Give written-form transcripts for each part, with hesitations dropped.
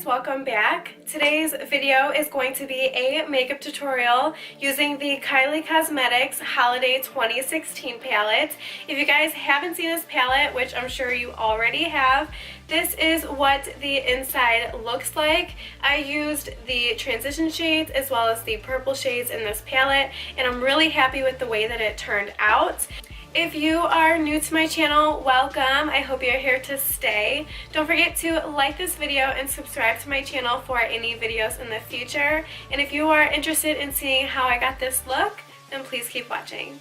Welcome back. Today's video is going to be a makeup tutorial using the Kylie Cosmetics Holiday 2016 palette. If you guys haven't seen this palette, which I'm sure you already have, this is what the inside looks like. I used the transition shades as well as the purple shades in this palette, and I'm really happy with the way that it turned out. If you are new to my channel, welcome. I hope you're here to stay. Don't forget to like this video and subscribe to my channel for any videos in the future. And if you are interested in seeing how I got this look, then please keep watching.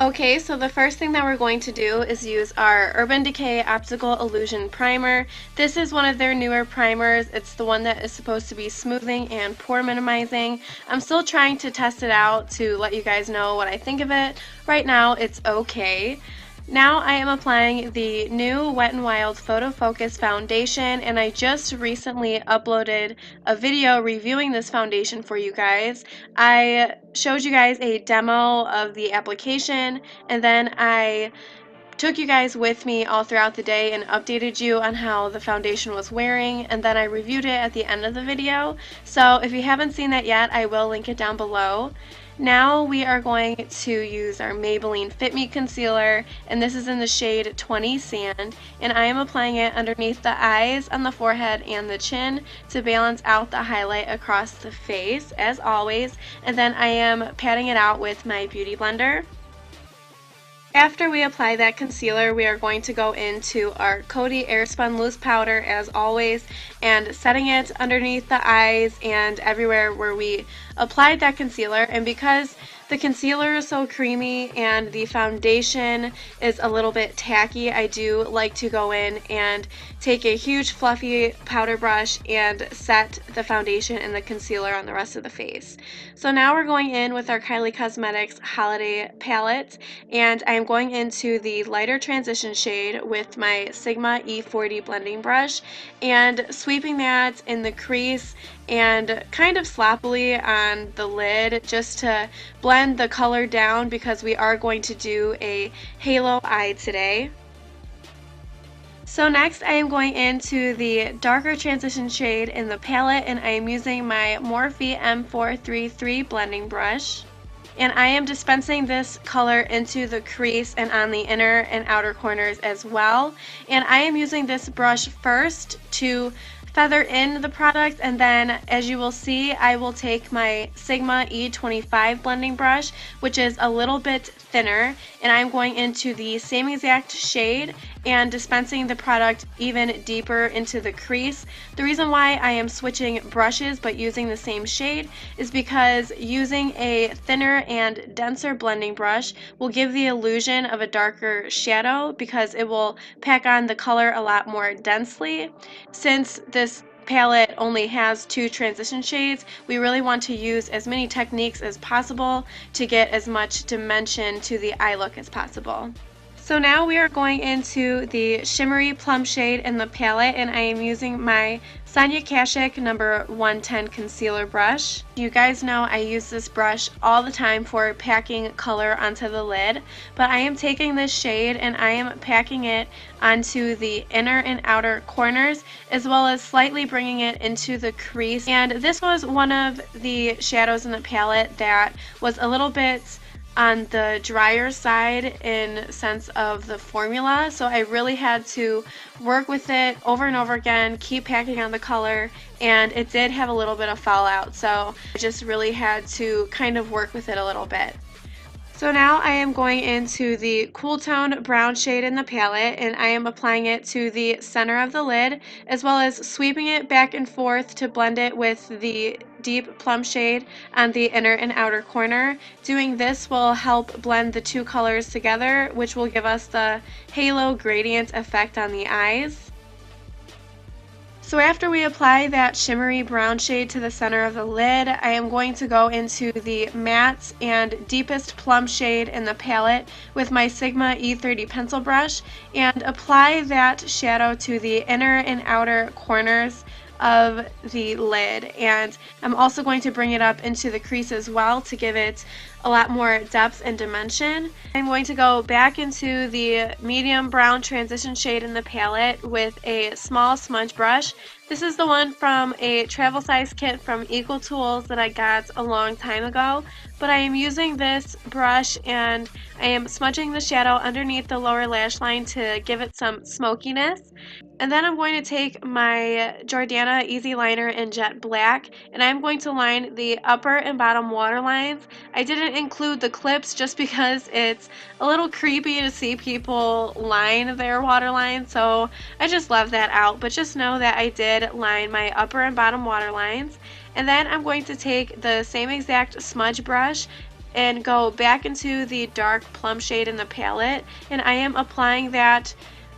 Okay, so the first thing that we're going to do is use our Urban Decay Optical Illusion Primer. This is one of their newer primers. It's the one that is supposed to be smoothing and pore minimizing. I'm still trying to test it out to let you guys know what I think of it. Right now, it's okay. Now I am applying the new Wet n Wild PHOTOFOCUS foundation, and I just recently uploaded a video reviewing this foundation for you guys. I showed you guys a demo of the application, and then I took you guys with me all throughout the day and updated you on how the foundation was wearing, and then I reviewed it at the end of the video. So if you haven't seen that yet, I will link it down below. Now we are going to use our Maybelline Fit Me Concealer, and this is in the shade 20 Sand, and I am applying it underneath the eyes, on the forehead, and the chin to balance out the highlight across the face, as always, and then I am patting it out with my Beauty Blender. After we apply that concealer, we are going to go into our Coty Airspun Loose Powder as always and setting it underneath the eyes and everywhere where we applied that concealer. And because the concealer is so creamy and the foundation is a little bit tacky, I do like to go in and take a huge fluffy powder brush and set the foundation and the concealer on the rest of the face. So now we're going in with our Kylie Cosmetics Holiday Palette, and I am going into the lighter transition shade with my Sigma E40 blending brush and sweeping that in the crease and kind of sloppily on the lid just to blend the color down because we are going to do a halo eye today. So next I am going into the darker transition shade in the palette, and I am using my Morphe M433 blending brush. And I am dispensing this color into the crease and on the inner and outer corners as well. And I am using this brush first to feather in the product, and then as you will see, I will take my Sigma E25 blending brush, which is a little bit thinner, and I'm going into the same exact shade and dispensing the product even deeper into the crease. The reason why I am switching brushes but using the same shade is because using a thinner and denser blending brush will give the illusion of a darker shadow because it will pack on the color a lot more densely. Since this palette only has 2 transition shades, we really want to use as many techniques as possible to get as much dimension to the eye look as possible. So now we are going into the shimmery plum shade in the palette, and I am using my Sonia Kashuk number 110 concealer brush. You guys know I use this brush all the time for packing color onto the lid, but I am taking this shade and I am packing it onto the inner and outer corners, as well as slightly bringing it into the crease. And this was one of the shadows in the palette that was a little bit on the drier side in sense of the formula, so I really had to work with it over and over again, keep packing on the color, and it did have a little bit of fallout, so I just really had to kind of work with it a little bit. So now I am going into the cool tone brown shade in the palette, and I am applying it to the center of the lid, as well as sweeping it back and forth to blend it with the deep plum shade on the inner and outer corner. Doing this will help blend the 2 colors together, which will give us the halo gradient effect on the eyes. So after we apply that shimmery brown shade to the center of the lid, I am going to go into the matte and deepest plum shade in the palette with my Sigma E30 pencil brush and apply that shadow to the inner and outer corners of the lid. And I'm also going to bring it up into the crease as well to give it a lot more depth and dimension. I'm going to go back into the medium brown transition shade in the palette with a small smudge brush. This is the one from a travel size kit from Equal Tools that I got a long time ago, but I am using this brush and I am smudging the shadow underneath the lower lash line to give it some smokiness. And then I'm going to take my Jordana Easy Liner in Jet Black and I'm going to line the upper and bottom waterlines. I didn't include the clips just because it's a little creepy to see people line their waterline, so I just left that out, but just know that I did line my upper and bottom waterlines. And then I'm going to take the same exact smudge brush and go back into the dark plum shade in the palette, and I am applying that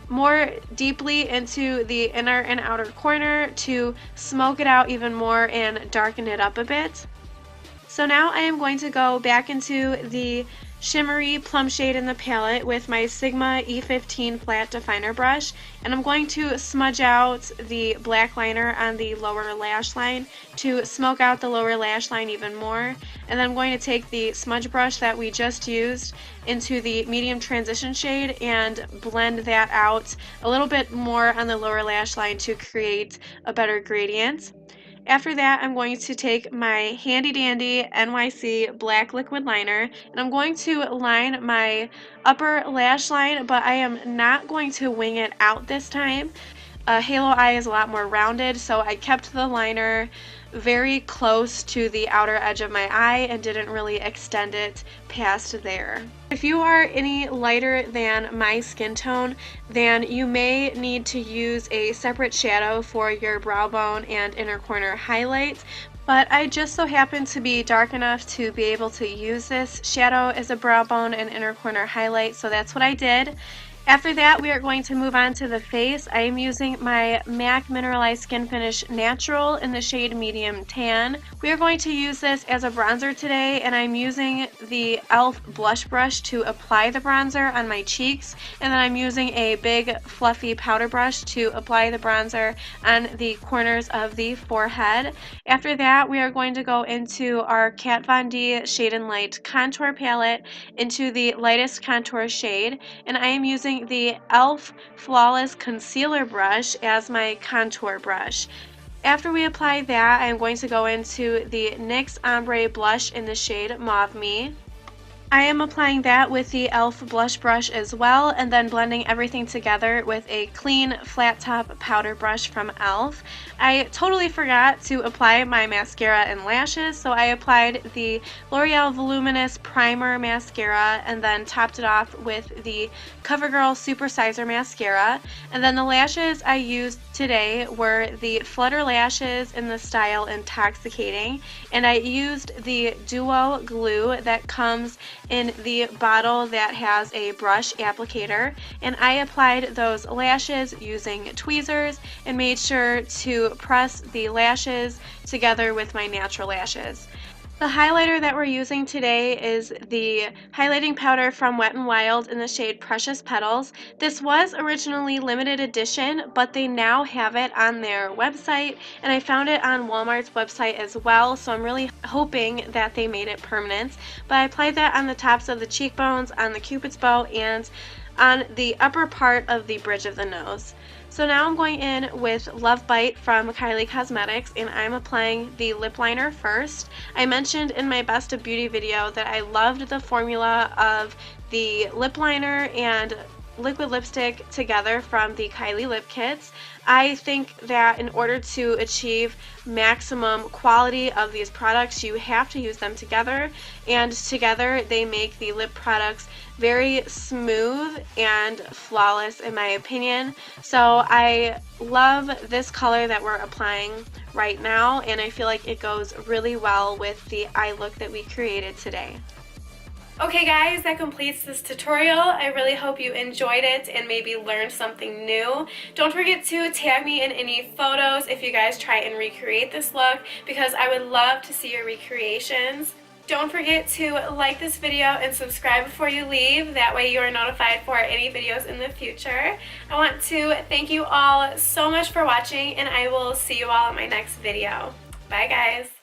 more deeply into the inner and outer corner to smoke it out even more and darken it up a bit. So now I am going to go back into the shimmery plum shade in the palette with my Sigma E15 flat definer brush, and I'm going to smudge out the black liner on the lower lash line to smoke out the lower lash line even more. And then I'm going to take the smudge brush that we just used into the medium transition shade and blend that out a little bit more on the lower lash line to create a better gradient. After that, I'm going to take my handy dandy NYC black liquid liner and I'm going to line my upper lash line, but I am not going to wing it out this time. A halo eye is a lot more rounded, so I kept the liner very close to the outer edge of my eye and didn't really extend it past there. If you are any lighter than my skin tone, then you may need to use a separate shadow for your brow bone and inner corner highlights, but I just so happen to be dark enough to be able to use this shadow as a brow bone and inner corner highlight, so that's what I did. After that, we are going to move on to the face. I am using my MAC Mineralized Skin Finish Natural in the shade Medium Tan. We are going to use this as a bronzer today, and I'm using the e.l.f. blush brush to apply the bronzer on my cheeks, and then I'm using a big fluffy powder brush to apply the bronzer on the corners of the forehead. After that, we are going to go into our Kat Von D Shade and Light contour palette into the lightest contour shade, and I am using the e.l.f. Flawless Concealer Brush as my contour brush. After we apply that, I'm going to go into the NYX Ombre Blush in the shade Mauve Me. I am applying that with the e.l.f. blush brush as well, and then blending everything together with a clean flat top powder brush from e.l.f. I totally forgot to apply my mascara and lashes, so I applied the L'Oreal Voluminous Primer Mascara and then topped it off with the CoverGirl Super Sizer Mascara. And then the lashes I used today were the Flutter Lashes in the style Intoxicating, and I used the Duo Glue that comes in the bottle that has a brush applicator, and I applied those lashes using tweezers and made sure to press the lashes together with my natural lashes. The highlighter that we're using today is the highlighting powder from Wet n Wild in the shade Precious Petals. This was originally limited edition, but they now have it on their website, and I found it on Walmart's website as well, so I'm really hoping that they made it permanent. But I applied that on the tops of the cheekbones, on the cupid's bow, and on the upper part of the bridge of the nose. So now I'm going in with Love Bite from Kylie Cosmetics, and I'm applying the lip liner first. I mentioned in my Best of Beauty video that I loved the formula of the lip liner and liquid lipstick together from the Kylie lip kits. I think that in order to achieve maximum quality of these products, you have to use them together, and together they make the lip products very smooth and flawless in my opinion. So I love this color that we're applying right now, and I feel like it goes really well with the eye look that we created today. Okay guys, that completes this tutorial. I really hope you enjoyed it and maybe learned something new. Don't forget to tag me in any photos if you guys try and recreate this look, because I would love to see your recreations. Don't forget to like this video and subscribe before you leave. That way you are notified for any videos in the future. I want to thank you all so much for watching, and I will see you all in my next video. Bye guys.